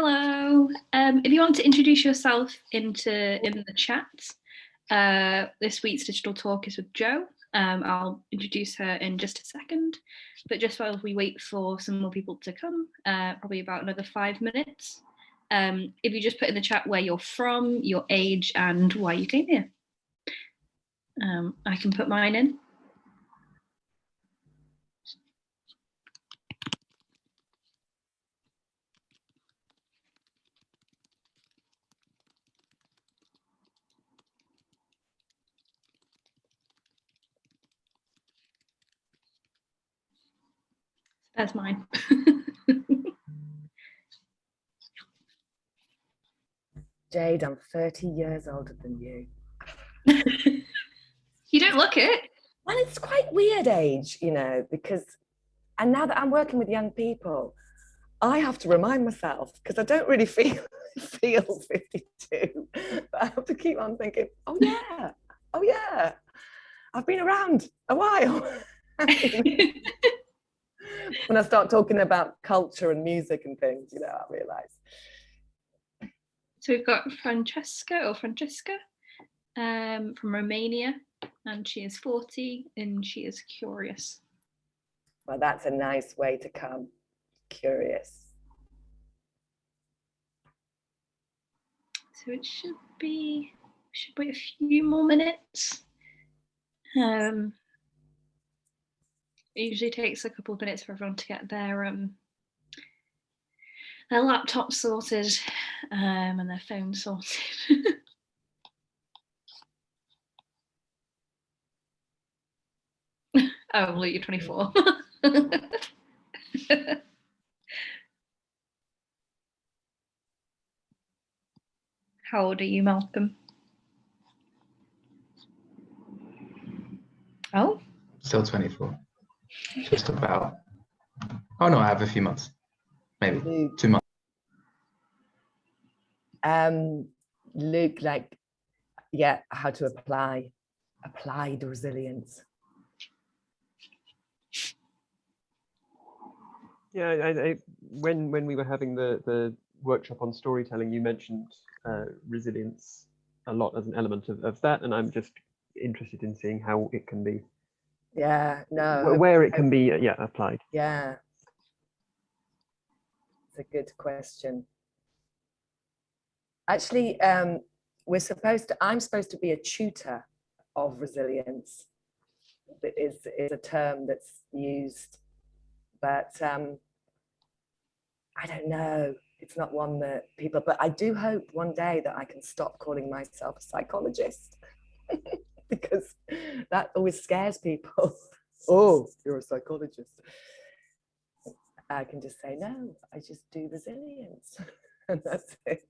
Hello. If you want to introduce yourself in the chat, this week's digital talk is with Jo. I'll introduce her in just a second, but just while we wait for some more people to come, probably about another 5 minutes. If you just put in the chat where you're from, your age, and why you came here. I can put mine in. That's mine. Jade, I'm 30 years older than you. You don't look it. Well, it's quite weird age, you know, because, and now that I'm working with young people, I have to remind myself, because I don't really feel 52, but I have to keep on thinking, oh yeah, I've been around a while. When I start talking about culture and music and things, you know, I realise. So we've got Francesca from Romania, and she is 40 and she is curious. Well, that's a nice way to come, curious. So it should wait a few more minutes. It usually takes a couple of minutes for everyone to get their laptop sorted and their phone sorted. Oh, Luke, you're 24. How old are you, Malcolm? Oh? Still 24. Just about. Oh no, I have a few months. Maybe 2 months. Luke, how to applied resilience. Yeah, when we were having the workshop on storytelling, you mentioned resilience a lot as an element of that, and I'm just interested in seeing how it can be. Yeah, where it can be applied. Yeah, it's a good question. Actually, I'm supposed to be a tutor of resilience. That is a term that's used, but I don't know. It's not one that people, but I do hope one day that I can stop calling myself a psychologist because that always scares people. Oh, you're a psychologist. I can just say, no, I just do resilience. And that's it.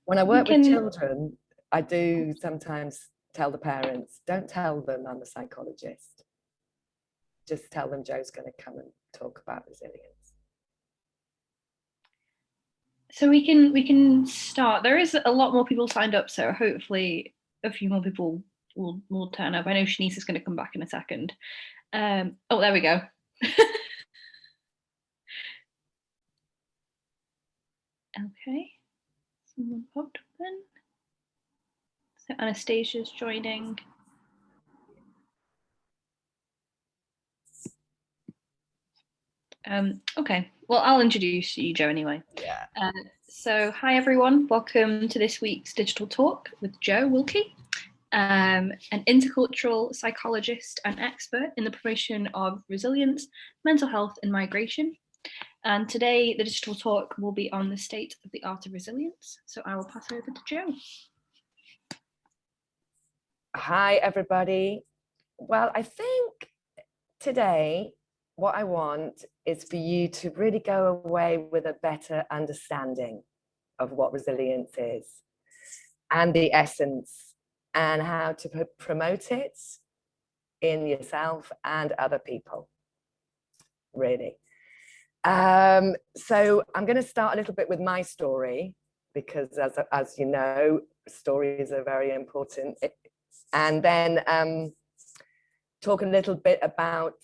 When I work with children, I do sometimes tell the parents, don't tell them I'm a psychologist. Just tell them Jo's going to come and talk about resilience. So we can start. There is a lot more people signed up, so hopefully a few more people will turn up. I know Shanice is going to come back in a second. Oh, there we go. Okay, someone popped up then. So Anastasia's joining. Okay, well, I'll introduce you, Jo, anyway. Yeah. So hi, everyone. Welcome to this week's Digital Talk with Jo Wilkie, an intercultural psychologist and expert in the promotion of resilience, mental health and migration. And today, the Digital Talk will be on the state of the art of resilience. So I will pass over to Jo. Hi, everybody. Well, I think today, what I want is for you to really go away with a better understanding of what resilience is and the essence and how to promote it in yourself and other people, really. So I'm going to start a little bit with my story because as you know, stories are very important. And then talk a little bit about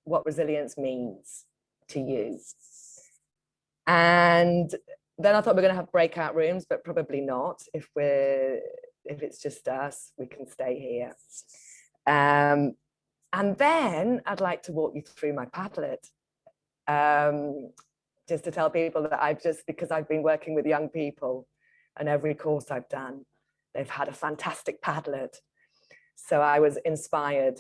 what resilience means to you. And then I thought we're going to have breakout rooms, but probably not. If it's just us, we can stay here. And then I'd like to walk you through my Padlet, just to tell people that because I've been working with young people, and every course I've done, they've had a fantastic Padlet. So I was inspired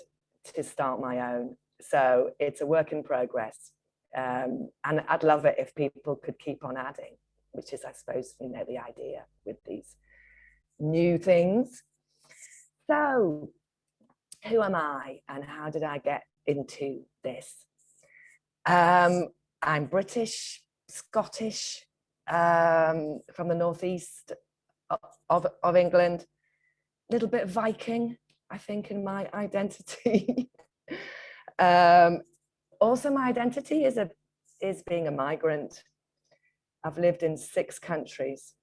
to start my own. So it's a work in progress. And I'd love it if people could keep on adding, which is, I suppose, the idea with these new things. So who am I and how did I get into this? I'm British, Scottish, from the northeast of England, a little bit Viking, I think, in my identity. Also, my identity is being a migrant. I've lived in 6 countries.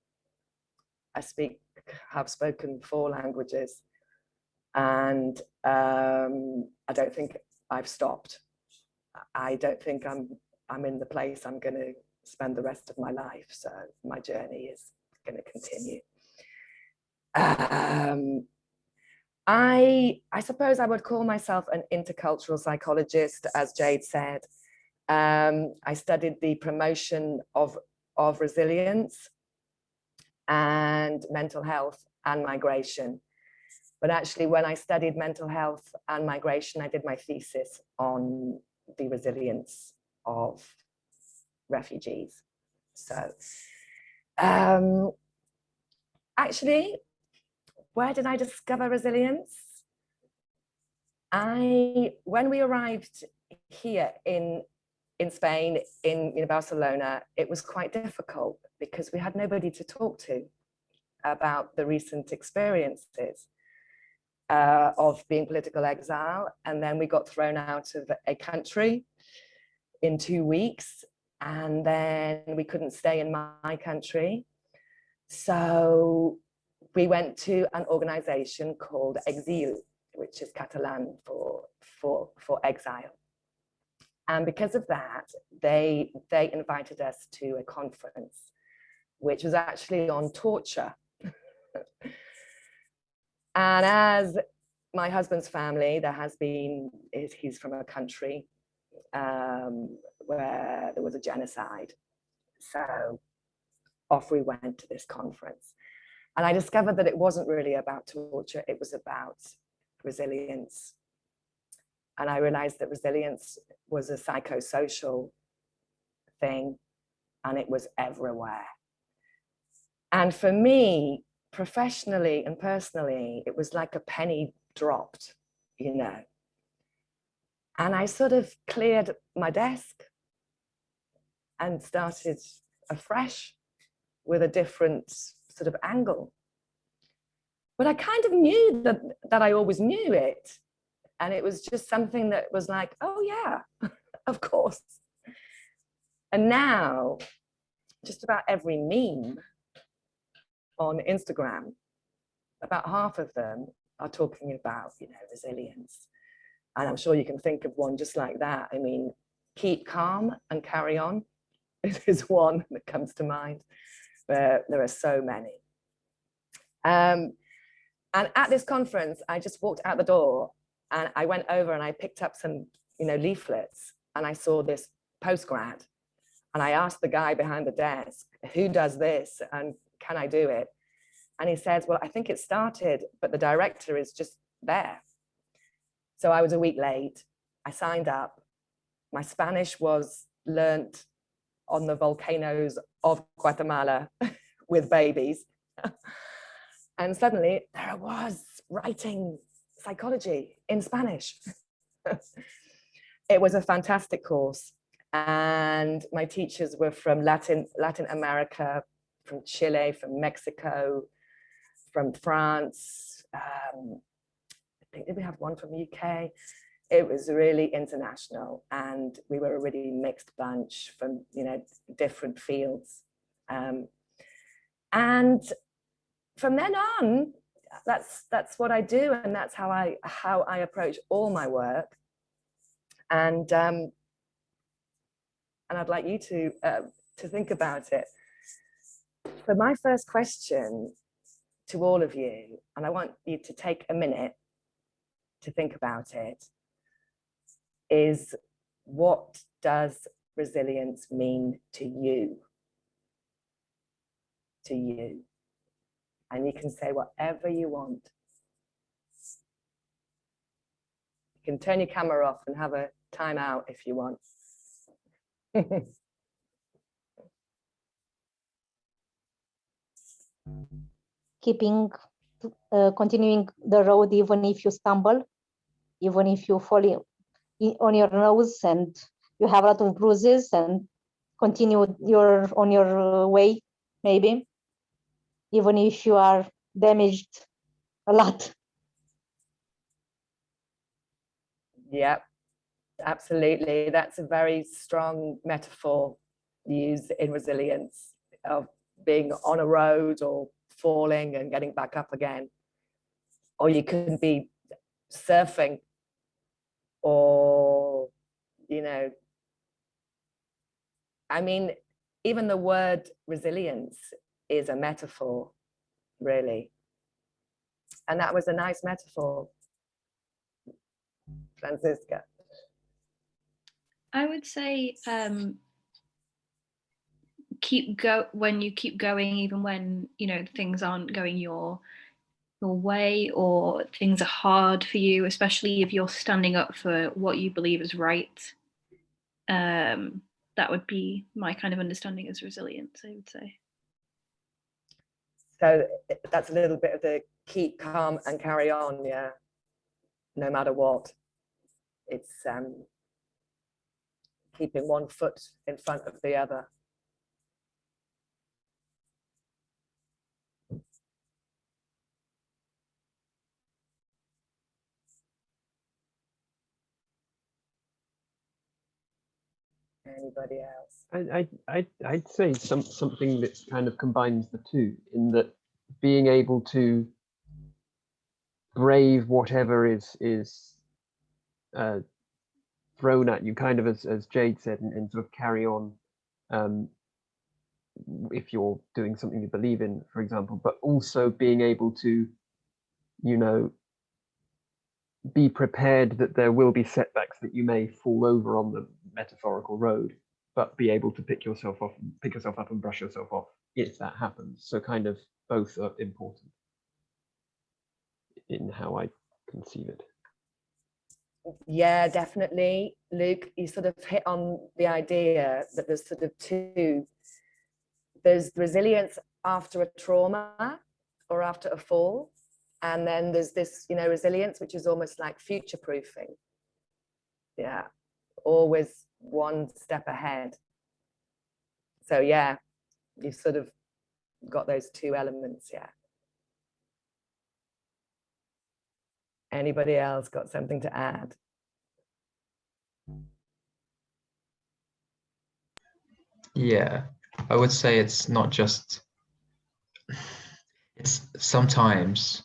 Have spoken 4 languages, and I don't think I've stopped. I don't think I'm in the place I'm going to spend the rest of my life. So my journey is going to continue. I suppose I would call myself an intercultural psychologist, as Jade said. I studied the promotion of resilience and mental health and migration. But actually, when I studied mental health and migration, I did my thesis on the resilience of refugees. So actually, where did I discover resilience? When we arrived here in Spain, in Barcelona, it was quite difficult because we had nobody to talk to about the recent experiences of being political exile. And then we got thrown out of a country in 2 weeks, and then we couldn't stay in my country. So we went to an organization called Exil, which is Catalan for exile. And because of that, they invited us to a conference, which was actually on torture. And as my husband's family, he's from a country where there was a genocide. So off we went to this conference. And I discovered that it wasn't really about torture, it was about resilience. And I realized that resilience was a psychosocial thing, and it was everywhere. And for me, professionally and personally, it was like a penny dropped, And I sort of cleared my desk and started afresh with a different sort of angle. But I kind of knew that I always knew it. And it was just something that was like, oh yeah, of course. And now, just about every meme on Instagram, about half of them are talking about, resilience. And I'm sure you can think of one just like that. I mean, keep calm and carry on. It is one that comes to mind, but there are so many. And at this conference, I just walked out the door and I went over and I picked up some, leaflets, and I saw this postgrad. And I asked the guy behind the desk, who does this and can I do it? And he says, well, I think it started, but the director is just there. So I was a week late. I signed up. My Spanish was learnt on the volcanoes of Guatemala with babies. And suddenly there I was writing psychology in Spanish. It was a fantastic course. And my teachers were from Latin America, from Chile, from Mexico, from France. I think did we have one from the UK? It was really international, and we were a really mixed bunch from different fields. And from then on, that's what I do, and that's how I approach all my work. And and I'd like you to think about it. So my first question to all of you, and I want you to take a minute to think about it, is what does resilience mean to you? To you. And you can say whatever you want. You can turn your camera off and have a time out if you want. Continuing the road even if you stumble, even if you fall on your nose and you have a lot of bruises, and continue on your way, maybe, even if you are damaged a lot. Yep, absolutely. That's a very strong metaphor used in resilience, of being on a road or falling and getting back up again. Or you can be surfing, or, you know, I mean, even the word resilience is a metaphor, really. And that was a nice metaphor. Francisca. I would say when you keep going, even when, you know, things aren't going your way, or things are hard for you, especially if you're standing up for what you believe is right. That would be my kind of understanding as resilience, I would say. So that's a little bit of the keep calm and carry on, yeah, no matter what. It's keeping one foot in front of the other. Anybody else? I'd say something that kind of combines the two, in that being able to brave whatever is thrown at you, kind of as Jade said, and sort of carry on if you're doing something you believe in, for example, but also being able to, you know, be prepared that there will be setbacks, that you may fall over on the metaphorical road, but be able to pick yourself up and brush yourself off if that happens. So kind of both are important in how I conceive it. Yeah, definitely. Luke, you sort of hit on the idea that there's sort of two. There's resilience after a trauma or after a fall. And then there's this, you know, resilience, which is almost like future proofing. Yeah, always one step ahead. So yeah, you've sort of got those two elements, yeah. Anybody else got something to add? Yeah, I would say it's not just, it's sometimes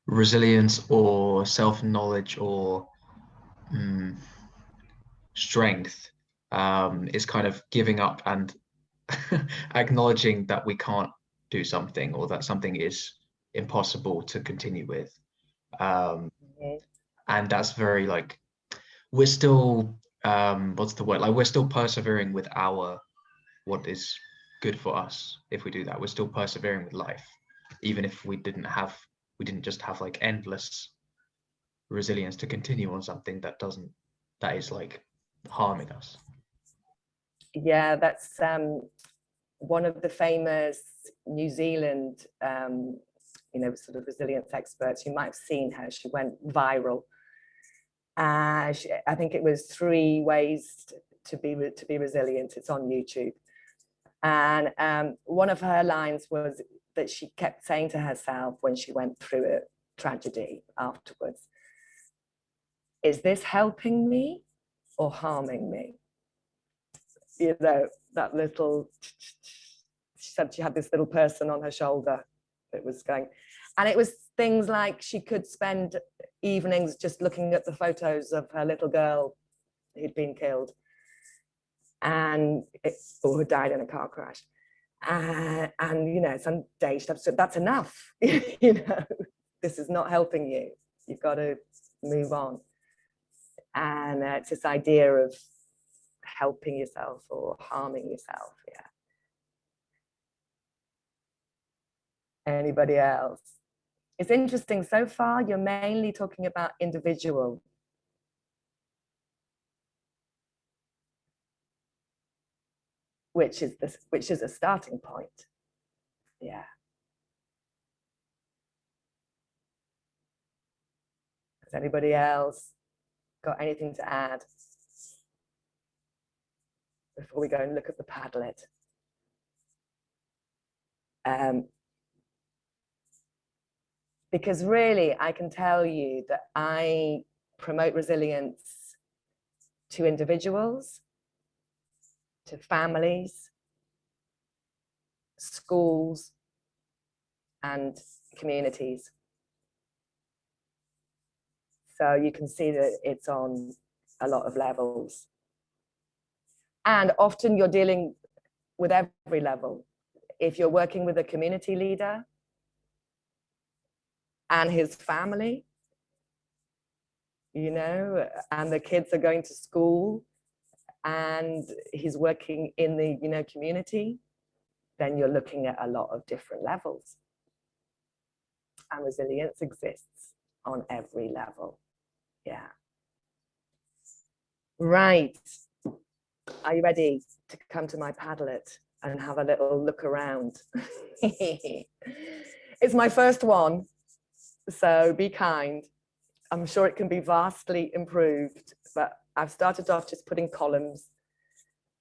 resilience or self-knowledge or strength is kind of giving up and acknowledging that we can't do something, or that something is impossible to continue with. And that's very like, we're still what's the word, like we're still persevering with what is good for us. If we do that, we're still persevering with life, even if we didn't just have like endless resilience to continue on something that is like harming us. Yeah, that's one of the famous New Zealand you know, sort of resilience experts. You might have seen her, she went viral. I think it was 3 ways to be resilient. It's on YouTube. And one of her lines was that she kept saying to herself when she went through a tragedy afterwards, is this helping me or harming me? You know, that little, she said she had this little person on her shoulder that was going, and it was things like she could spend evenings just looking at the photos of her little girl who'd been killed and or who died in a car crash. And you know, some day she'd have to say, that's enough. You know, this is not helping you. You've got to move on. And it's this idea of helping yourself or harming yourself. Yeah. Anybody else? It's interesting, so far you're mainly talking about individual. Which is a starting point. Yeah. Has anybody else got anything to add before we go and look at the Padlet? Because really, I can tell you that I promote resilience to individuals, to families, schools, and communities. So you can see that it's on a lot of levels. And often you're dealing with every level. If you're working with a community leader and his family, you know, and the kids are going to school and he's working in the, you know, community, then you're looking at a lot of different levels. And resilience exists on every level. Yeah. Right. Are you ready to come to my Padlet and have a little look around? It's my first one, so be kind. I'm sure it can be vastly improved, but I've started off just putting columns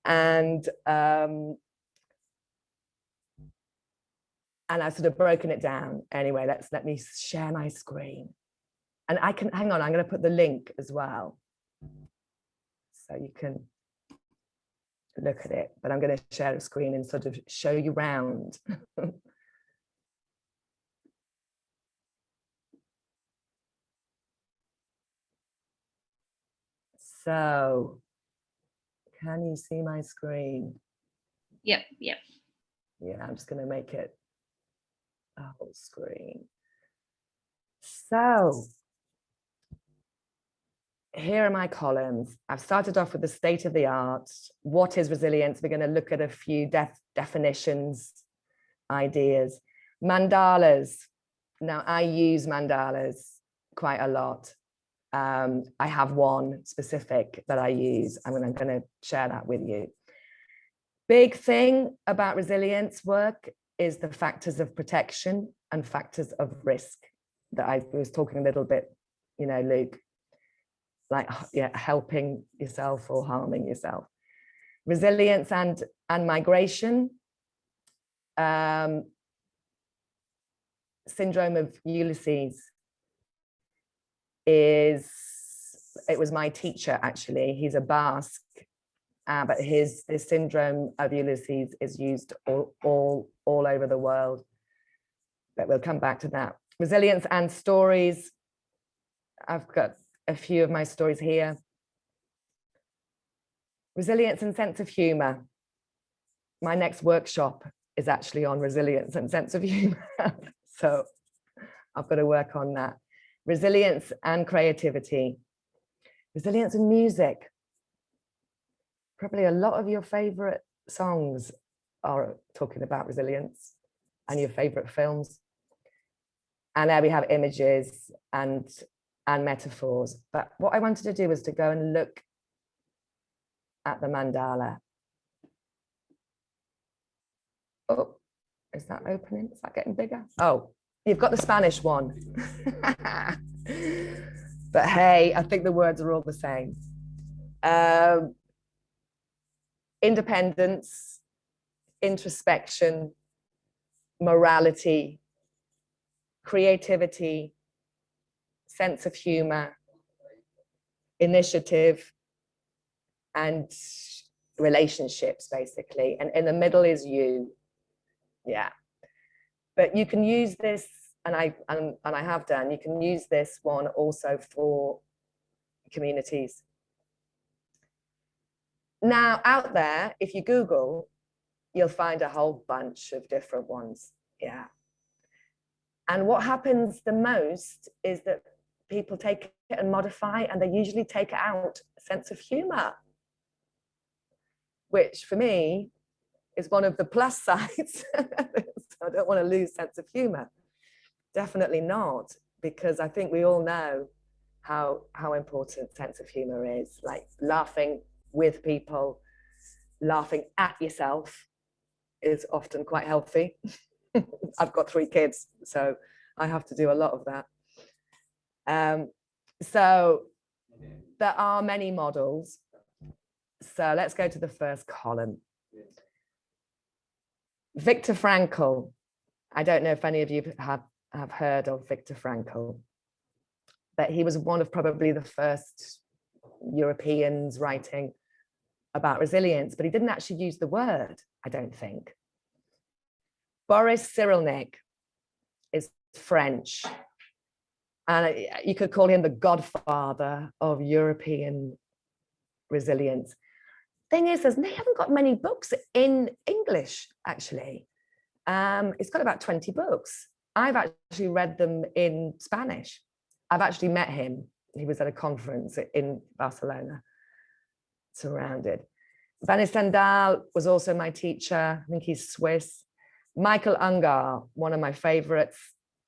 and I've sort of broken it down. Anyway, let me share my screen. And I can, hang on, I'm going to put the link as well. So you can look at it, but I'm going to share a screen and sort of show you round. So, can you see my screen? Yep, yep. Yeah, I'm just going to make it a whole screen. So, here are my columns. I've started off with the state of the art. What is resilience? We're going to look at a few definitions, ideas. Mandalas. Now, I use mandalas quite a lot. I have one specific that I use, and I'm going to share that with you. Big thing about resilience work is the factors of protection and factors of risk that I was talking a little bit, you know, Luke, like, yeah, helping yourself or harming yourself. Resilience and migration. Syndrome of Ulysses it was my teacher, actually. He's a Basque, but this syndrome of Ulysses is used all over the world, but we'll come back to that. Resilience and stories. I've got a few of my stories here. Resilience and sense of humor. My next workshop is actually on resilience and sense of humor. So I've got to work on that. Resilience and creativity. Resilience and music. Probably a lot of your favorite songs are talking about resilience, and your favorite films. And there we have images and metaphors. But what I wanted to do was to go and look at the mandala. Oh, is that opening? Is that getting bigger? Oh, you've got the Spanish one. But hey, I think the words are all the same. Independence, introspection, morality, creativity, sense of humor, initiative, and relationships, basically. And in the middle is you. Yeah. But you can use this, and I have done, you can use this one also for communities. Now, out there, if you Google, you'll find a whole bunch of different ones. Yeah. And what happens the most is that people take it and modify, and they usually take out a sense of humor, which for me is one of the plus sides. So I don't want to lose sense of humor. Definitely not, because I think we all know how important sense of humor is, like laughing with people, laughing at yourself is often quite healthy. I've got 3 kids, so I have to do a lot of that. So there are many models. So let's go to the first column. Viktor Frankl. I don't know if any of you have heard of Viktor Frankl, but he was one of probably the first Europeans writing about resilience, but he didn't actually use the word, I don't think. Boris Cyrulnik is French, and you could call him the godfather of European resilience. Thing is, he hasn't got many books in English, actually. It's got about 20 books. I've actually read them in Spanish. I've actually met him. He was at a conference in Barcelona, surrounded. Vanni Stendhal was also my teacher. I think he's Swiss. Michael Ungar, one of my favorites.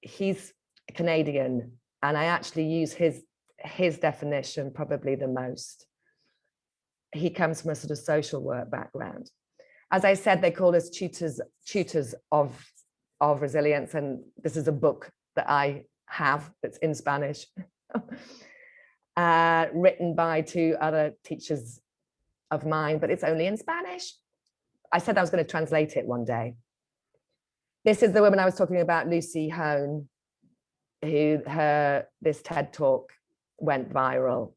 He's Canadian, and I actually use his definition probably the most. He comes from a sort of social work background. As I said, they call us tutors of resilience, and this is a book that I have that's in Spanish, written by 2 other teachers of mine, but it's only in Spanish. I said I was going to translate it one day. This is the woman I was talking about, Lucy Hone, who this TED talk went viral,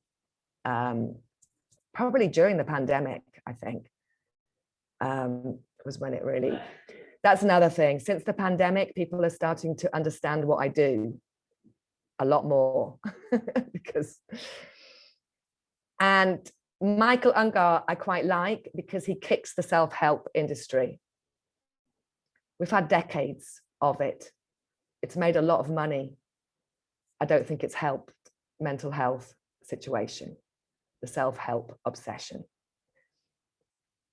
probably during the pandemic, I think. Was when it really, that's another thing. Since the pandemic, people are starting to understand what I do a lot more. And Michael Ungar, I quite like, because he kicks the self-help industry. We've had decades of it. It's made a lot of money. I don't think it's helped mental health situation, the self-help obsession.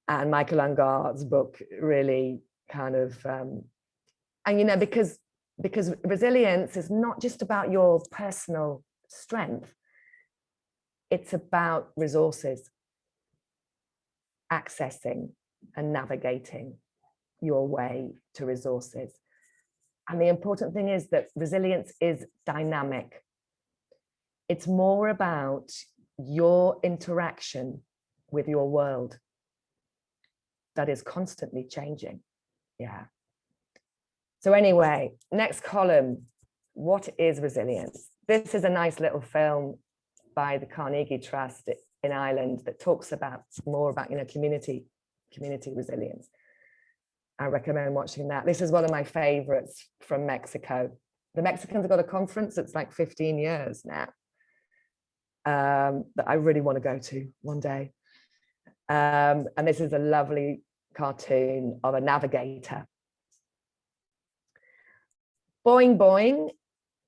And Michael Ungar's book really kind of, and you know, because resilience is not just about your personal strength, it's about resources, accessing and navigating your way to resources. And the important thing is that resilience is dynamic. It's more about your interaction with your world that is constantly changing. Yeah. So anyway, next column, what is resilience? This is a nice little film by the Carnegie Trust in Ireland that talks about more about, you know, community resilience. I recommend watching that. This is one of my favorites from Mexico. The Mexicans have got a conference that's like 15 years now, that I really want to go to one day. And this is a lovely cartoon of a navigator. Boing boing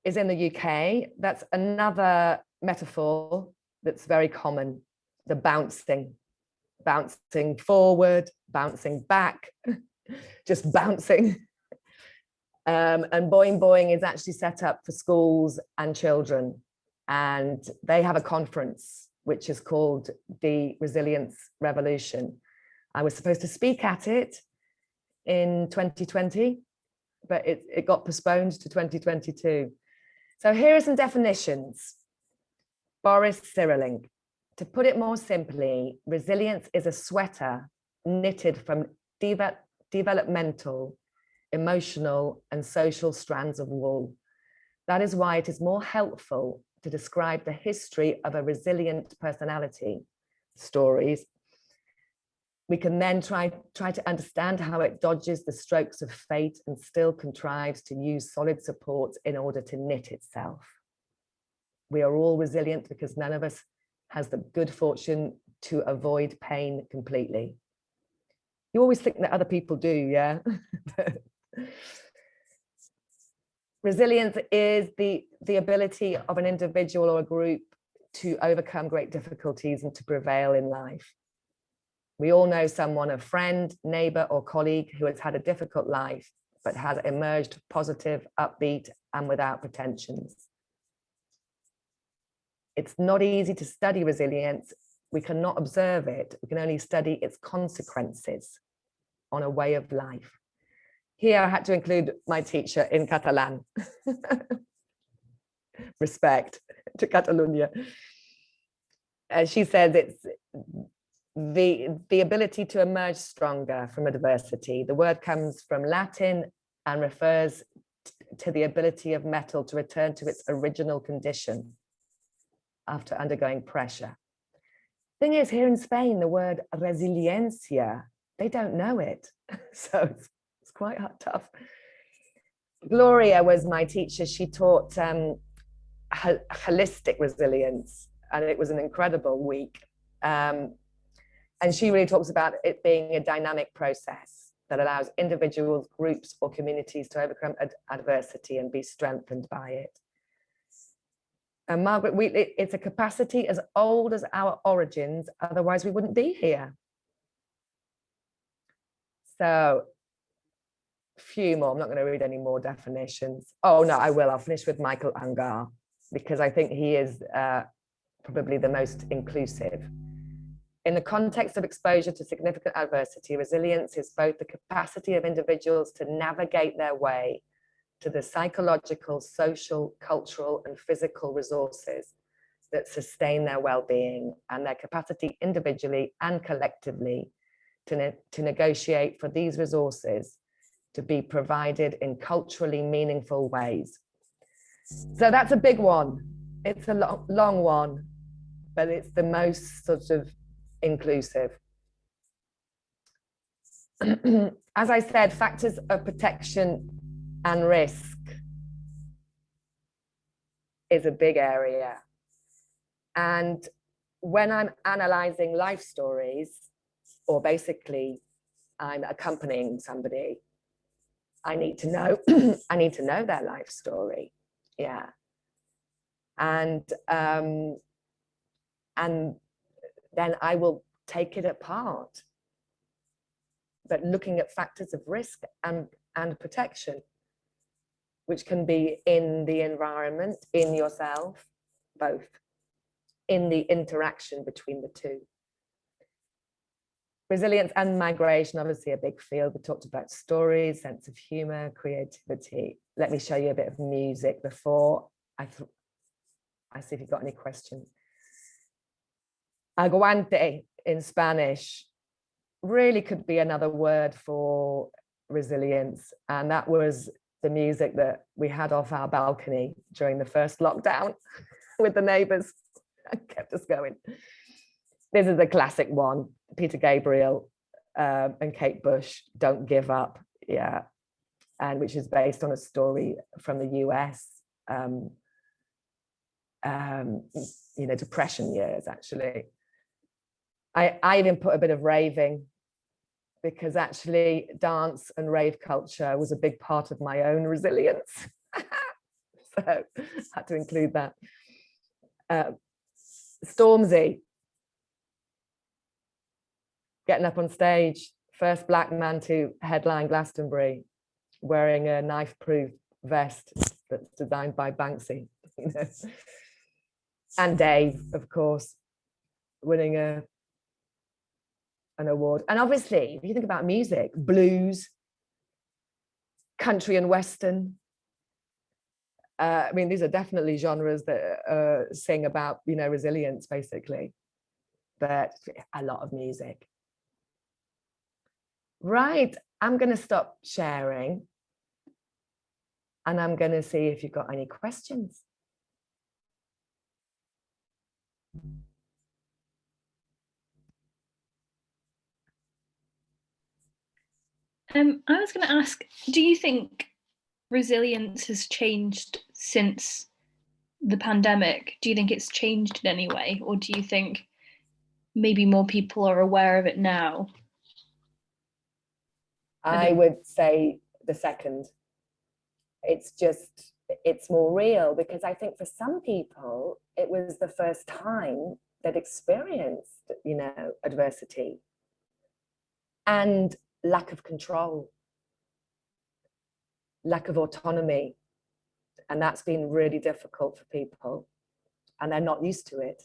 is in the UK. That's another metaphor that's very common. The bouncing forward, bouncing back, just bouncing. And boing boing is actually set up for schools and children. And they have a conference which is called the Resilience Revolution. I was supposed to speak at it in 2020, but it got postponed to 2022. So here are some definitions. Boris Cyrulnik. To put it more simply, resilience is a sweater knitted from developmental, emotional, and social strands of wool. That is why it is more helpful to describe the history of a resilient personality stories. We can then try to understand how it dodges the strokes of fate and still contrives to use solid supports in order to knit itself. We are all resilient because none of us has the good fortune to avoid pain completely. You always think that other people do, yeah? Resilience is the ability of an individual or a group to overcome great difficulties and to prevail in life. We all know someone, a friend, neighbor, or colleague who has had a difficult life, but has emerged positive, upbeat, and without pretensions. It's not easy to study resilience. We cannot observe it. We can only study its consequences on a way of life. Here I had to include my teacher in Catalan. Respect to Catalonia. She says it's the ability to emerge stronger from adversity. The word comes from Latin and refers to the ability of metal to return to its original condition after undergoing pressure. Thing is, here in Spain, the word resiliencia, they don't know it. So it's quite tough. Gloria was my teacher. She taught holistic resilience, and it was an incredible week. And she really talks about it being a dynamic process that allows individuals, groups, or communities to overcome adversity and be strengthened by it. And Margaret Wheatley, it's a capacity as old as our origins, otherwise we wouldn't be here. So, a few more, I'm not going to read any more definitions. Oh no, I will, I'll finish with Michael Ungar, because I think he is probably the most inclusive. In the context of exposure to significant adversity, resilience is both the capacity of individuals to navigate their way to the psychological, social, cultural, and physical resources that sustain their well-being, and their capacity individually and collectively to negotiate for these resources to be provided in culturally meaningful ways. So that's a big one. It's a long one, but it's the most sort of inclusive. As I said, factors of protection and risk is a big area. And when I'm analyzing life stories, or basically I'm accompanying somebody, I need to know I need to know their life story. Yeah. And then I will take it apart, but looking at factors of risk and protection, which can be in the environment, in yourself, both, in the interaction between the two. Resilience and migration, obviously a big field. We talked about stories, sense of humor, creativity. Let me show you a bit of music before I see if you've got any questions. Aguante in Spanish really could be another word for resilience. And that was the music that we had off our balcony during the first lockdown with the neighbors. It kept us going. This is a classic one, Peter Gabriel and Kate Bush, Don't Give Up. Yeah. And which is based on a story from the US, you know, depression years, actually. I even put a bit of raving, because actually dance and rave culture was a big part of my own resilience. So I had to include that. Stormzy, getting up on stage, first black man to headline Glastonbury, wearing a knife-proof vest that's designed by Banksy. You know? And Dave, of course, winning an award. And obviously, if you think about music, blues, country and western, I mean, these are definitely genres that sing about, you know, resilience, basically, but a lot of music. Right, I'm going to stop sharing, and I'm going to see if you've got any questions. I was going to ask, do you think resilience has changed since the pandemic? Do you think it's changed in any way, or do you think maybe more people are aware of it now? I would say the second. It's more real, because I think for some people, it was the first time that experienced, adversity and lack of control, lack of autonomy. And that's been really difficult for people, and they're not used to it.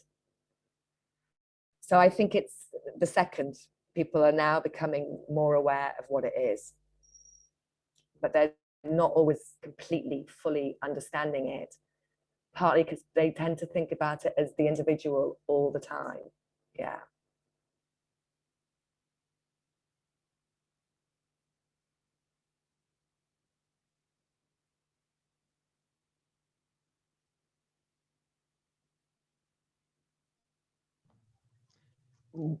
So I think it's the second. People are now becoming more aware of what it is, but they're not always completely, fully understanding it, partly because they tend to think about it as the individual all the time. Yeah.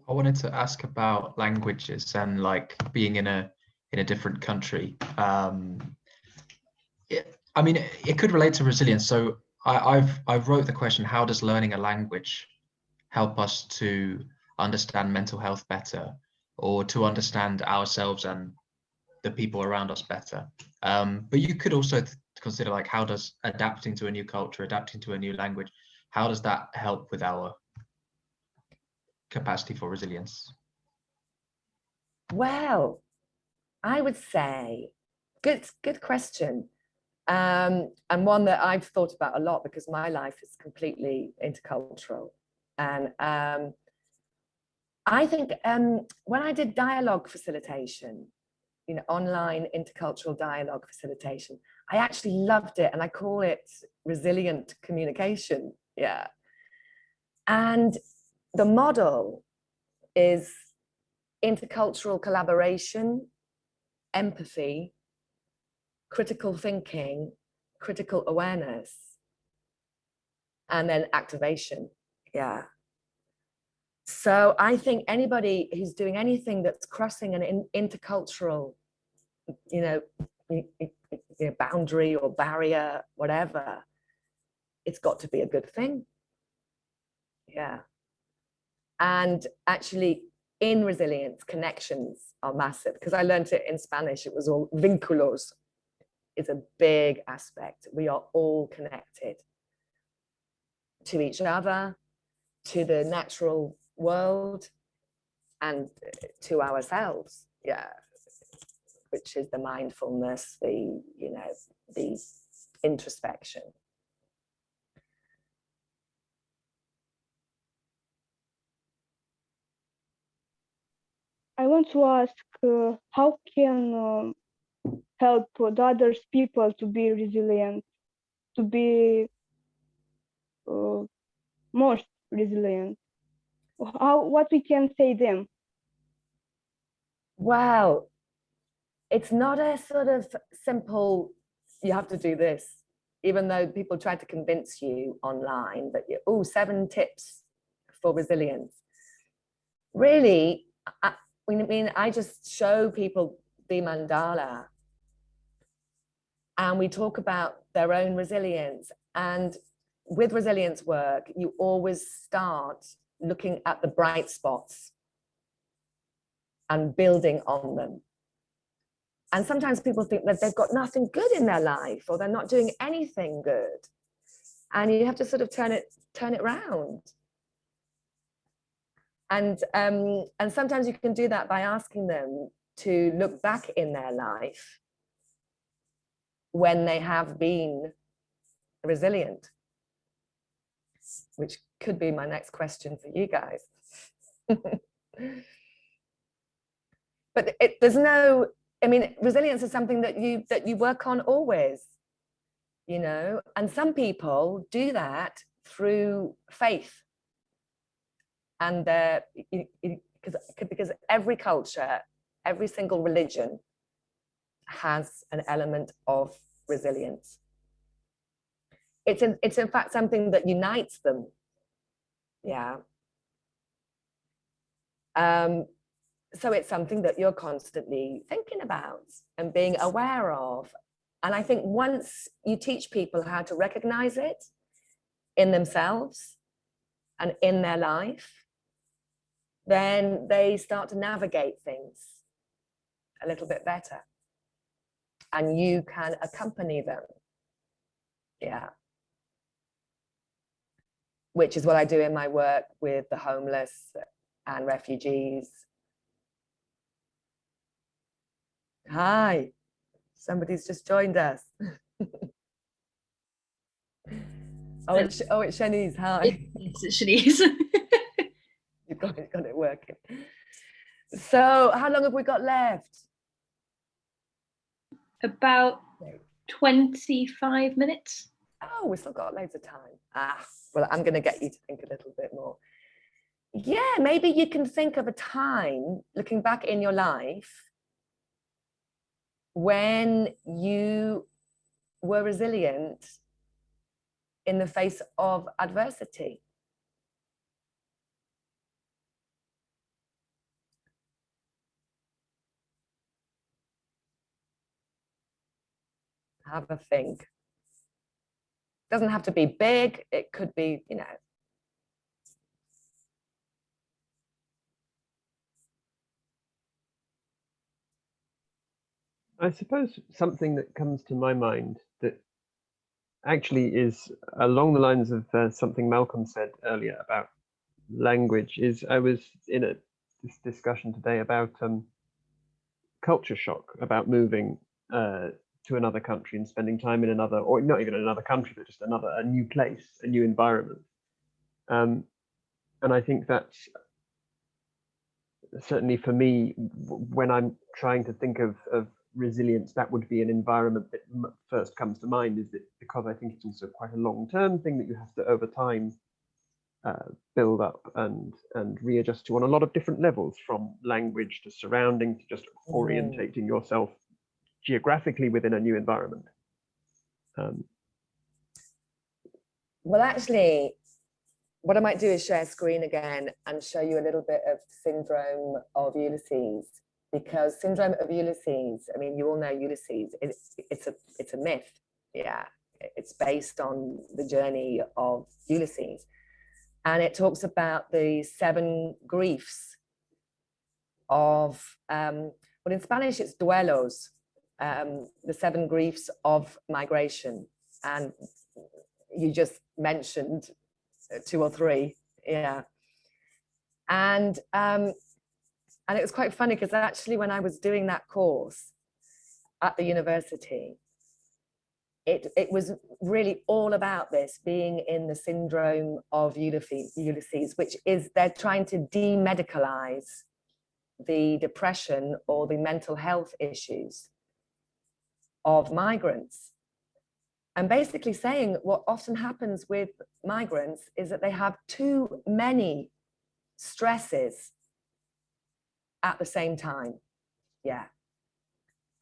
I wanted to ask about languages and like being in a different country. I mean, it could relate to resilience. So I've wrote the question: how does learning a language help us to understand mental health better, or to understand ourselves and the people around us better? But you could also consider, like, how does adapting to a new culture, adapting to a new language, how does that help with our capacity for resilience? Well, I would say, good question. And one that I've thought about a lot, because my life is completely intercultural. And I think when I did dialogue facilitation, online intercultural dialogue facilitation, I actually loved it, and I call it resilient communication. Yeah. And the model is intercultural collaboration, empathy, critical thinking, critical awareness, and then activation. Yeah. So I think anybody who's doing anything that's crossing an intercultural, boundary or barrier, whatever, it's got to be a good thing. Yeah. And actually, in resilience, connections are massive, because I learned it in Spanish. It was all vínculos. Is a big aspect. We are all connected to each other, to the natural world, and to ourselves. Yeah, which is the mindfulness, the introspection. I want to ask, how can help the other people to be resilient, to be more resilient? What we can say them? Well, it's not a sort of simple, you have to do this, even though people try to convince you online that 7 tips for resilience. Really, I just show people the mandala, and we talk about their own resilience. And with resilience work, you always start looking at the bright spots and building on them. And sometimes people think that they've got nothing good in their life, or they're not doing anything good. And you have to sort of turn it around. And sometimes you can do that by asking them to look back in their life when they have been resilient, which could be my next question for you guys. But resilience is something that you work on always, and some people do that through faith. And because every culture, every single religion has an element of resilience. It's in fact something that unites them. Yeah. So it's something that you're constantly thinking about and being aware of. And I think once you teach people how to recognize it in themselves and in their life, then they start to navigate things a little bit better. And you can accompany them. Yeah. Which is what I do in my work with the homeless and refugees. Hi, somebody's just joined us. It's Shanice, hi. It's Shanice. You've got it working. So how long have we got left? About 25 minutes. Oh, we've still got loads of time. Well, I'm going to get you to think a little bit more. Yeah, maybe you can think of a time, looking back in your life, when you were resilient in the face of adversity. Have a think. Doesn't have to be big, it could be, you know. I suppose something that comes to my mind that actually is along the lines of something Malcolm said earlier about language is I was in this discussion today about culture shock, about moving to another country and spending time in another, or not even another country, but just a new place, a new environment. And I think that's certainly for me, when I'm trying to think of resilience, that would be an environment that first comes to mind, is that because I think it's also quite a long-term thing that you have to over time build up and readjust to on a lot of different levels, from language to surrounding to just orientating yourself geographically within a new environment. Well, actually, what I might do is share screen again and show you a little bit of syndrome of Ulysses, because syndrome of Ulysses, I mean, you all know Ulysses, it's a myth. Yeah, it's based on the journey of Ulysses. And it talks about the 7 griefs of, well, in Spanish, it's duelos, the 7 griefs of migration. And you just mentioned 2 or 3, yeah. And it was quite funny because actually when I was doing that course at the university, it was really all about this, being in the syndrome of Ulysses, which is they're trying to demedicalize the depression or the mental health issues of migrants. And basically saying what often happens with migrants is that they have too many stresses at the same time. Yeah.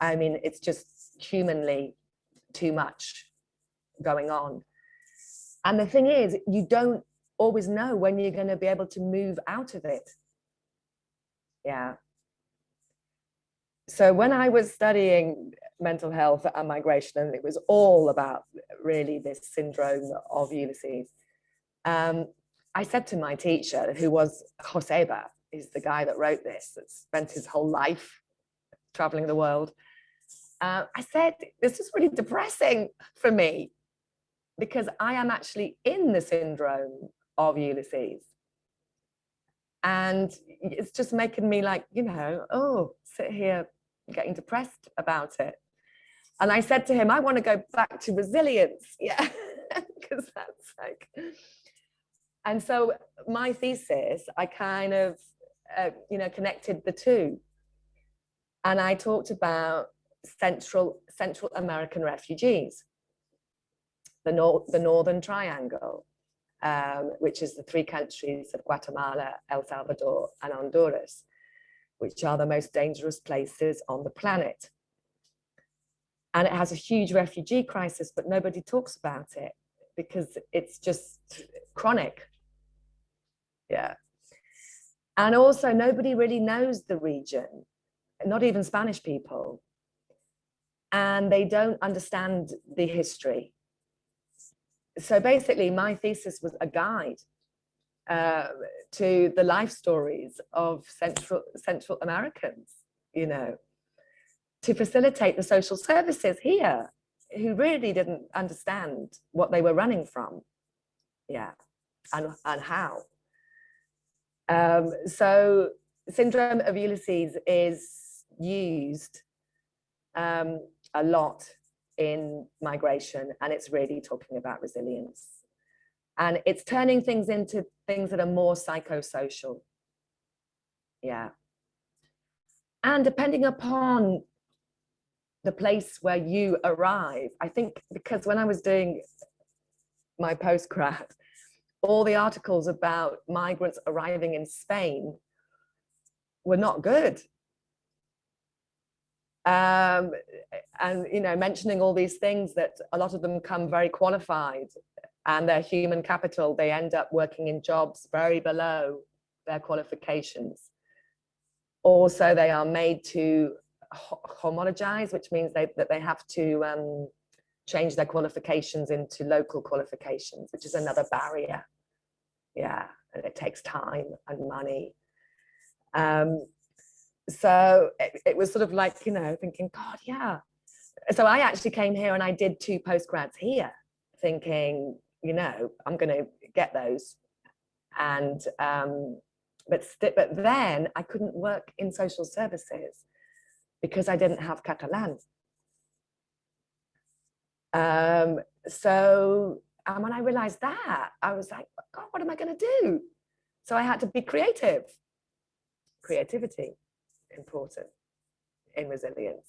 I mean, it's just humanly too much going on. And the thing is, you don't always know when you're going to be able to move out of it. Yeah. So when I was studying mental health and migration, and it was all about really this syndrome of Ulysses, I said to my teacher, who was Joseba, is the guy that wrote this, that spent his whole life traveling the world. I said, this is really depressing for me, because I am actually in the syndrome of Ulysses. And it's just making me like, you know, sit here getting depressed about it. And I said to him, I want to go back to resilience. Yeah, because that's like, and so my thesis, I kind of, connected the two. And I talked about Central American refugees, the Northern Triangle, which is the 3 countries of Guatemala, El Salvador, and Honduras, which are the most dangerous places on the planet. And it has a huge refugee crisis, but nobody talks about it because it's just chronic. Yeah. And also nobody really knows the region, not even Spanish people. And they don't understand the history. So basically my thesis was a guide to the life stories of Central Americans, you know, to facilitate the social services here, who really didn't understand what they were running from, yeah, and how. So syndrome of Ulysses is used a lot in migration, and it's really talking about resilience. And it's turning things into things that are more psychosocial. Yeah. And depending upon the place where you arrive, I think, because when I was doing my postgrad, all the articles about migrants arriving in Spain were not good. And, you know, mentioning all these things that a lot of them come very qualified, and their human capital, they end up working in jobs very below their qualifications. Also, they are made to homologize, which means that they have to change their qualifications into local qualifications, which is another barrier. Yeah, and it takes time and money. So it was sort of like, you know, thinking, God, yeah. So I actually came here and I did 2 postgrads here, thinking, you know, I'm going to get those. And but then I couldn't work in social services because I didn't have Catalan. So when I realized that, I was like, God, what am I going to do? So I had to be creative. Creativity, important in resilience.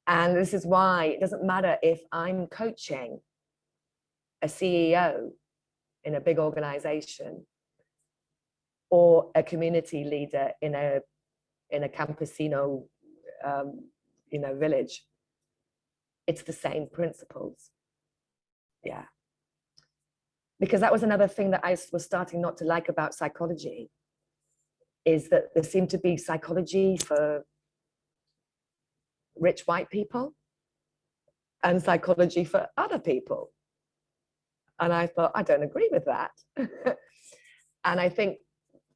And this is why it doesn't matter if I'm coaching a CEO in a big organization or a community leader in a campesino you know, village. It's the same principles. Yeah. Because that was another thing that I was starting not to like about psychology, is that there seemed to be psychology for rich white people and psychology for other people. And I thought, I don't agree with that. And I think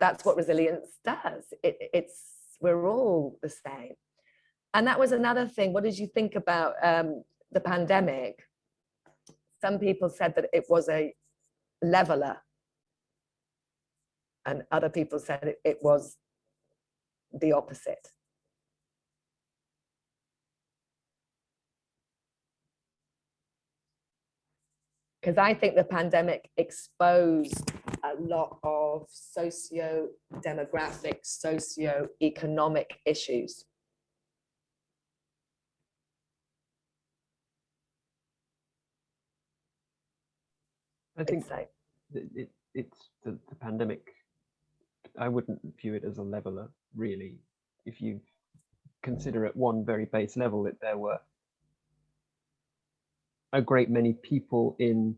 that's what resilience does. We're all the same. And that was another thing. What did you think about the pandemic? Some people said that it was a leveler, and other people said it was the opposite. Because I think the pandemic exposed a lot of socio-demographic, socio-economic issues. I think it's the pandemic. I wouldn't view it as a leveler, really. If you consider at one very base level that there were a great many people in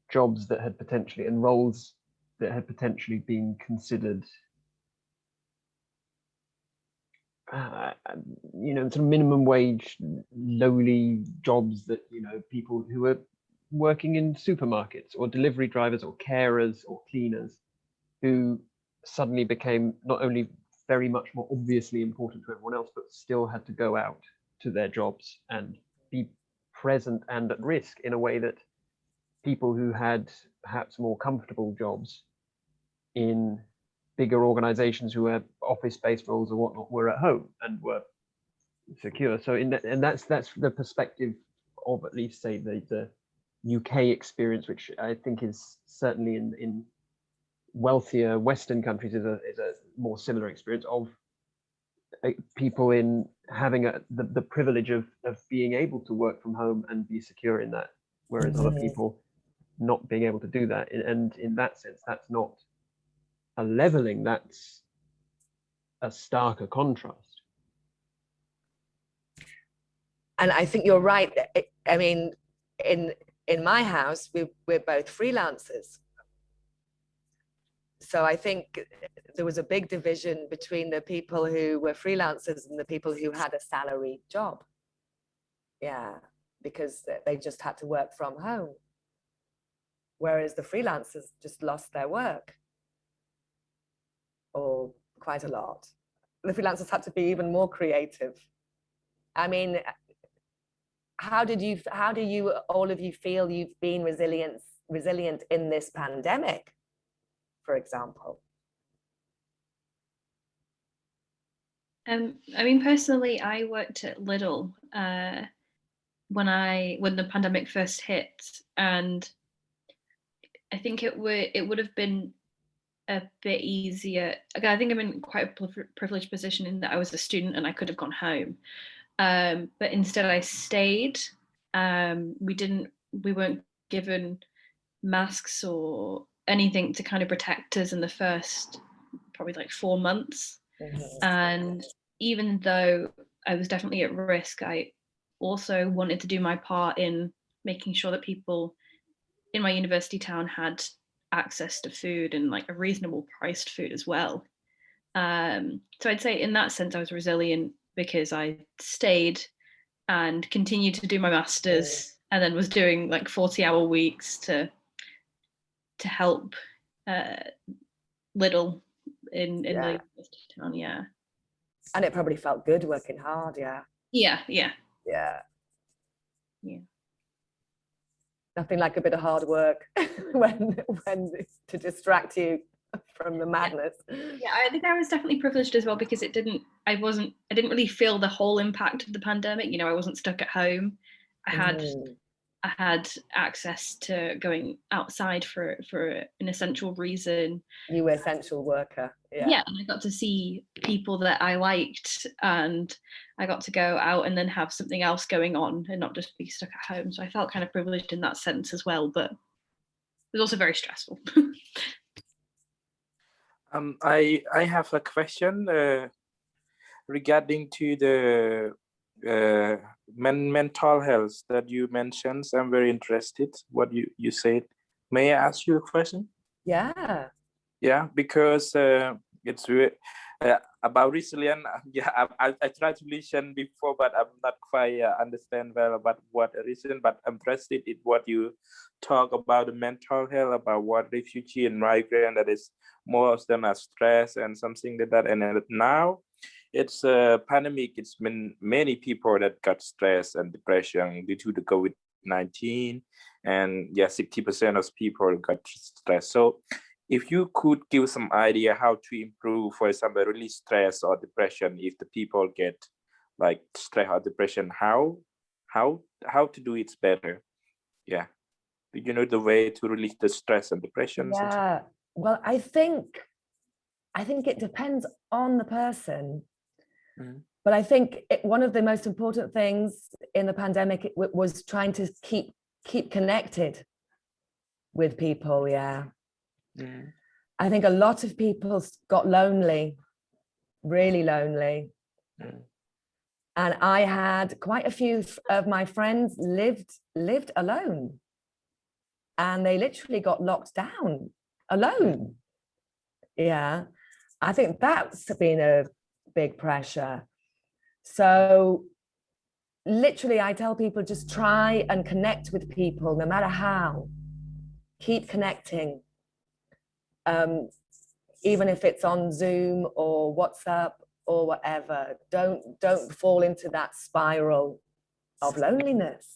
jobs that had potentially, and roles that had potentially been considered, you know, sort of minimum wage, lowly jobs that, you know, people who were working in supermarkets or delivery drivers or carers or cleaners, who suddenly became not only very much more obviously important to everyone else, but still had to go out to their jobs and be present and at risk in a way that people who had perhaps more comfortable jobs in bigger organizations who had office-based roles or whatnot were at home and were secure. So and that's the perspective of, at least say, the UK experience, which I think is certainly in wealthier Western countries is a more similar experience of people in having the privilege of being able to work from home and be secure in that, whereas other people not being able to do that. And in that sense, that's not a leveling, that's a starker contrast. And I think you're right. I mean, in my house, we're both freelancers. So I think there was a big division between the people who were freelancers and the people who had a salary job. Yeah, because they just had to work from home. whereas the freelancers just lost their work, or quite a lot. The freelancers had to be even more creative. I mean, how do you all of you feel you've been resilient in this pandemic, for example? I mean, personally, I worked at Lidl when the pandemic first hit, and I think it would have been a bit easier. I think I'm in quite a privileged position in that I was a student and I could have gone home, but instead I stayed. We weren't given masks or anything to kind of protect us in the first probably like 4 months. And even though I was definitely at risk, I also wanted to do my part in making sure that people in my university town had access to food and like a reasonable priced food as well. So I'd say in that sense I was resilient because I stayed and continued to do my masters, and then was doing like 40-hour weeks to help Lidl in the university town. Yeah. And it probably felt good working hard. Yeah. Nothing like a bit of hard work when to distract you from the madness. Yeah, I think I was definitely privileged as well, because I didn't really feel the whole impact of the pandemic. You know, I wasn't stuck at home. I had access to going outside for an essential reason. You were an essential worker. Yeah, and I got to see people that I liked, and I got to go out and then have something else going on and not just be stuck at home. So I felt kind of privileged in that sense as well, but it was also very stressful. I have a question regarding to the mental health that you mentioned. I'm very interested what you said. May I ask you a question? Yeah, because it's about resilience. I tried to listen before, but I'm not quite understand well about what reason, but I'm interested in what you talk about the mental health, about what refugee and migrant, that is more of them are stress and something like that. And now it's a pandemic. It's been many people that got stress and depression due to the COVID-19, and 60% of people got stress. So if you could give some idea how to improve, for example, release stress or depression, if the people get like stress or depression, how to do it better? Yeah. Do you know the way to release the stress and depression? Yeah. Well, I think it depends on the person. But I think one of the most important things in the pandemic was trying to keep connected with people. I think a lot of people got lonely, really lonely. And I had quite a few of my friends lived alone, and they literally got locked down alone. I think that's been a big pressure. So literally I tell people, just try and connect with people no matter how. Keep connecting. Even if it's on Zoom or WhatsApp or whatever, don't fall into that spiral of loneliness.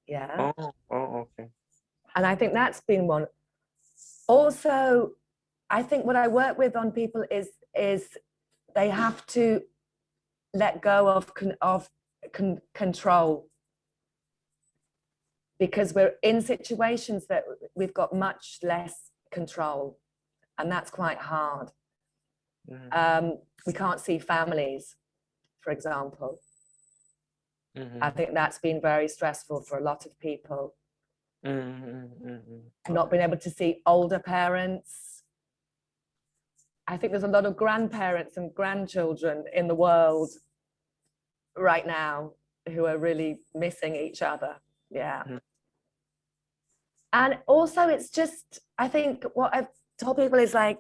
Okay. And I think that's been one. Also, I think what I work with on people is they have to let go of control, because we're in situations that we've got much less control, and that's quite hard. We can't see families, for example. I think that's been very stressful for a lot of people. Not being able to see older parents. I think there's a lot of grandparents and grandchildren in the world right now who are really missing each other. And also it's just, I think what I've told people is like,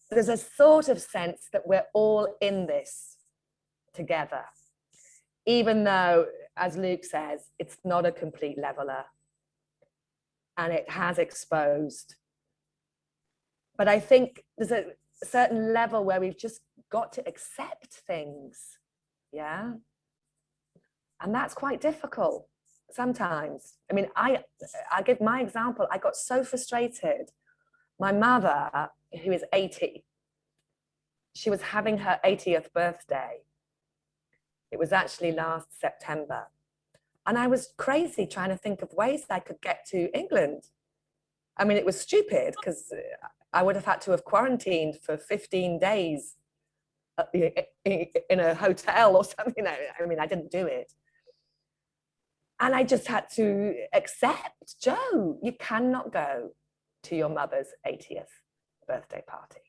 there's a sort of sense that we're all in this together, even though, as Luke says, it's not a complete leveler. and it has exposed. But I think there's a certain level where we've just got to accept things, yeah? And that's quite difficult sometimes. I mean, I give my example. I got so frustrated. My mother, who is 80, she was having her 80th birthday. It was actually last September. And I was crazy trying to think of ways I could get to England. I mean, it was stupid because I would have had to have quarantined for 15 days in a hotel or something. I mean, I didn't do it. And I just had to accept, Jo, you cannot go to your mother's 80th birthday party.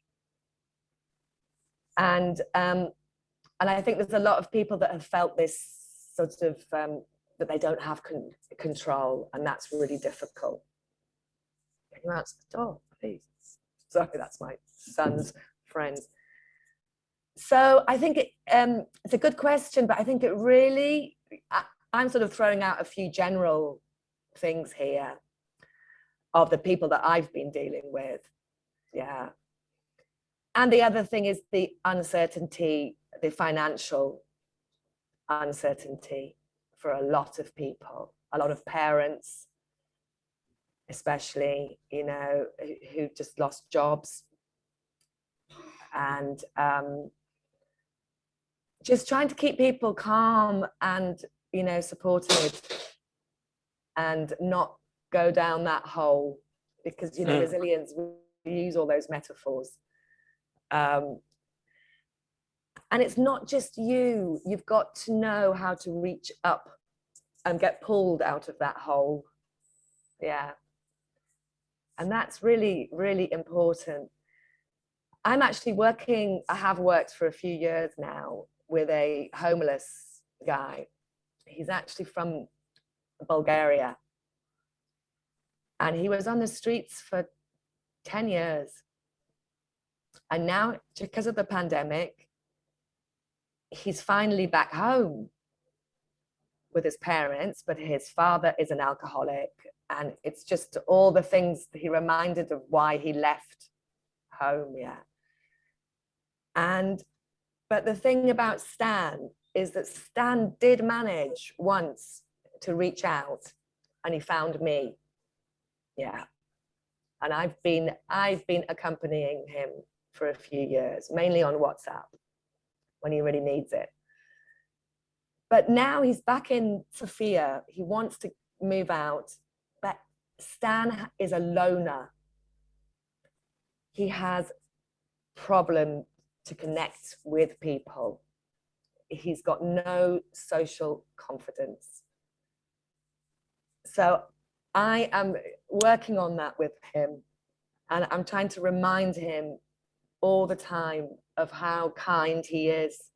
And I think there's a lot of people that have felt this sort of, that they don't have control, and that's really difficult. Can you answer the door, please? Sorry, that's my son's friend. So I think it's a good question, but I think it really, I'm sort of throwing out a few general things here of the people that I've been dealing with, yeah. And the other thing is the uncertainty, the financial uncertainty for a lot of people, a lot of parents, especially, you know, who just lost jobs, and just trying to keep people calm and, you know, supported, and not go down that hole, because, you know, resilience, we use all those metaphors. And it's not just you. You've got to know how to reach up and get pulled out of that hole. Yeah. And that's really, really important. I'm actually working, I have worked for a few years now with a homeless guy. He's actually from Bulgaria. And he was on the streets for 10 years. And now, because of the pandemic, he's finally back home with his parents, but his father is an alcoholic. And it's just all the things he reminded of why he left home, yeah. But the thing about Stan is that Stan did manage once to reach out, and he found me, yeah. And I've been accompanying him for a few years, mainly on WhatsApp when he really needs it. But now he's back in Sofia. He wants to move out, but Stan is a loner. He has problem to connect with people. He's got no social confidence. So I am working on that with him, and I'm trying to remind him all the time of how kind he is,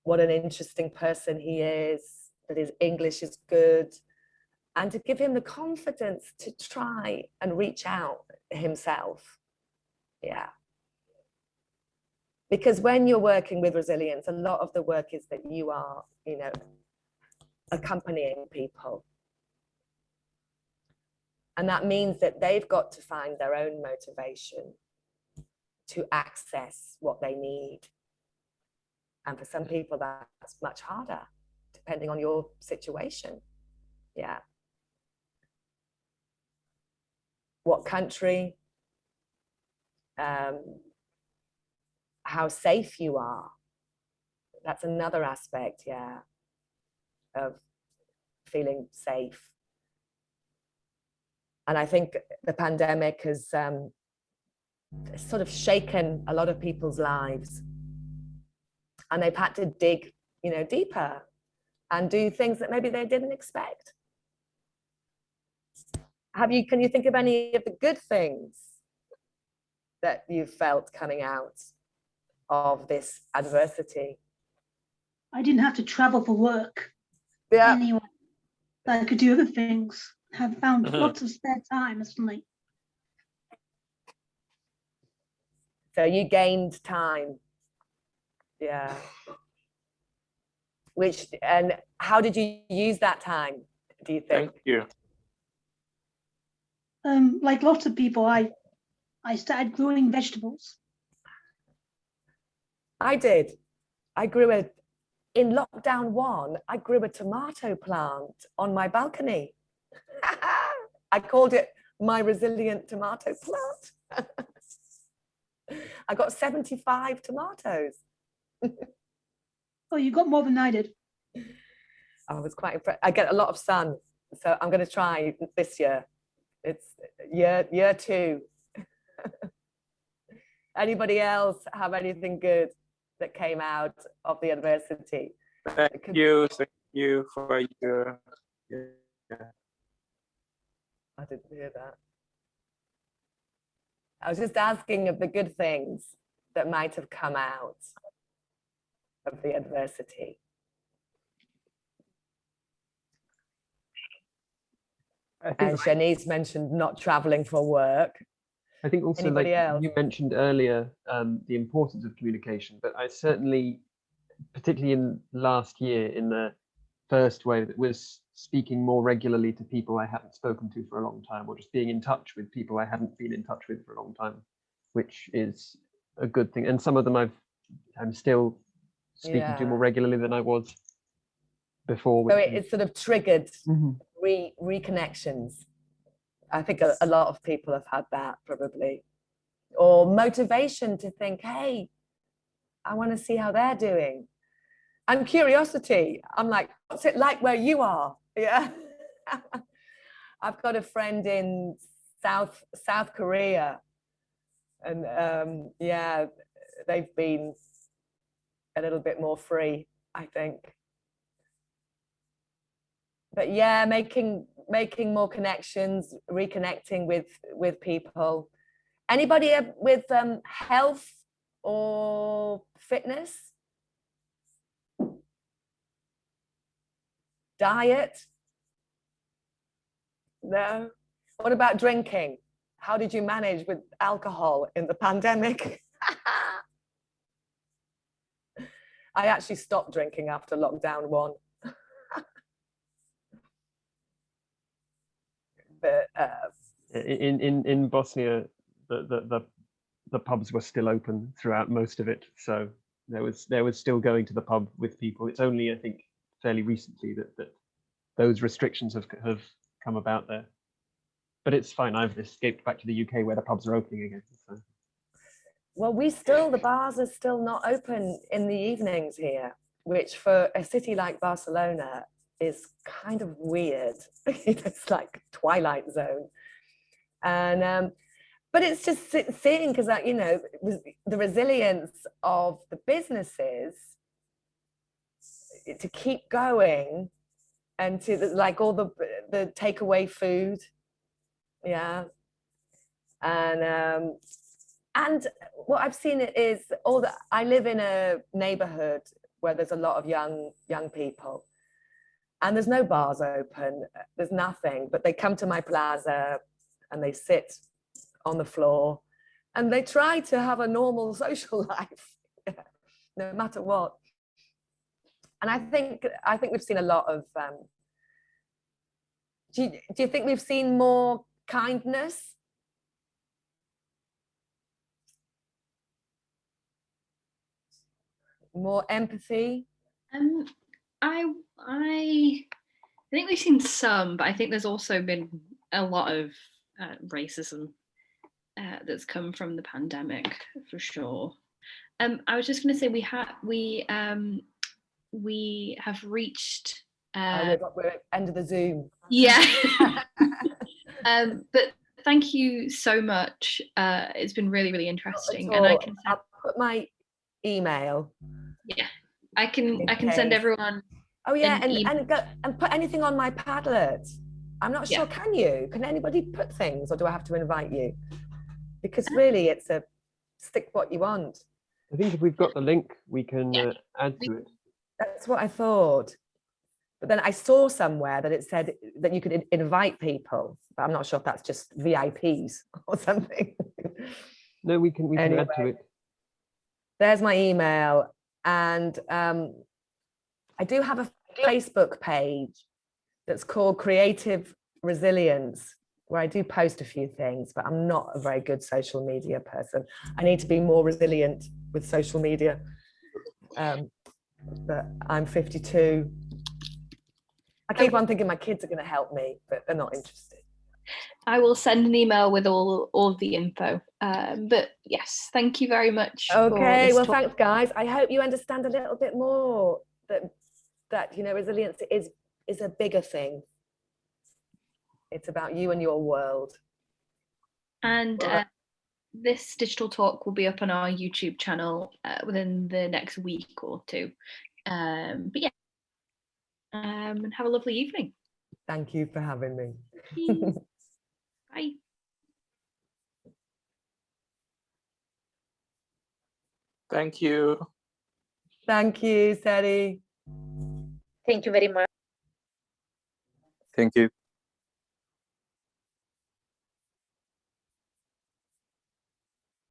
what an interesting person he is, that his English is good, and to give him the confidence to try and reach out himself. Yeah. Because when you're working with resilience, a lot of the work is that you are, you know, accompanying people. And that means that they've got to find their own motivation to access what they need. And for some people, that's much harder, depending on your situation. Yeah. What country, how safe you are. That's another aspect, yeah, of feeling safe. And I think the pandemic has sort of shaken a lot of people's lives, and they've had to dig, you know, deeper and do things that maybe they didn't expect. Can you think of any of the good things that you've felt coming out of this adversity? I didn't have to travel for work. Yeah. Anyway, I could do other things. Have found lots of spare time suddenly. So you gained time. Yeah. And how did you use that time, do you think? Thank you. like lots of people, I started growing vegetables. I did. In lockdown 1, I grew a tomato plant on my balcony. I called it my resilient tomato plant. I got 75 tomatoes. Oh, you got more than I did. I was quite impressed. I get a lot of sun, so I'm going to try this year. It's year 2. Anybody else have anything good that came out of the adversity? Thank you for your. Yeah. I didn't hear that. I was just asking of the good things that might have come out of the adversity. And Shanice mentioned not traveling for work. I think also, like you mentioned earlier, the importance of communication, but I certainly, particularly in last year, in the first wave, that was speaking more regularly to people I hadn't spoken to for a long time, or just being in touch with people I hadn't been in touch with for a long time, which is a good thing. And some of them I'm still speaking to more regularly than I was before. So it sort of triggered reconnections. I think a lot of people have had that probably, or motivation to think, hey, I want to see how they're doing. And curiosity, I'm like, what's it like where you are? Yeah. I've got a friend in South Korea, and yeah, they've been a little bit more free, I think. But yeah, making more connections, reconnecting with people. Anybody with health or fitness? Diet? No. What about drinking? How did you manage with alcohol in the pandemic? I actually stopped drinking after lockdown 1. But in Bosnia, the pubs were still open throughout most of it, so there was still going to the pub with people. It's only, I think, fairly recently that those restrictions have come about there. But it's fine. I've escaped back to the UK where the pubs are opening again. So. Well, the bars are still not open in the evenings here, which for a city like Barcelona is kind of weird. It's like Twilight Zone. And but it's just seeing, because the resilience of the businesses to keep going, and to like all the takeaway food, yeah. And what I've seen is I live in a neighborhood where there's a lot of young people, and there's no bars open, there's nothing, but they come to my plaza and they sit on the floor and they try to have a normal social life, no matter what. And I think we've seen a lot of, do you think we've seen more kindness? More empathy? I think we've seen some, but I think there's also been a lot of racism that's come from the pandemic, for sure. I was just going to say we have reached. We're at the end of the Zoom. Yeah. But thank you so much. It's been really, really interesting, and I'll put my email. Yeah, I can send everyone. Oh yeah, and put anything on my Padlet. I'm not sure. Can anybody put things, or do I have to invite you? Because really, it's a stick what you want. I think if we've got the link, we can add to it. That's what I thought. But then I saw somewhere that it said that you could invite people, but I'm not sure if that's just VIPs or something. No, we can add to it. There's my email, and I do have a Facebook page that's called Creative Resilience, where I do post a few things, but I'm not a very good social media person. I need to be more resilient with social media. But I'm 52. I keep on thinking my kids are going to help me, but they're not interested. I will send an email with all of the info. But yes, thank you very much. Okay, well, talk. thanks, guys. I hope you understand a little bit more that you know, resilience is a bigger thing. It's about you and your world. And this digital talk will be up on our YouTube channel within the next week or two. But yeah, and have a lovely evening. Thank you for having me. Bye. Thank you. Thank you, Seri. Thank you very much. Thank you.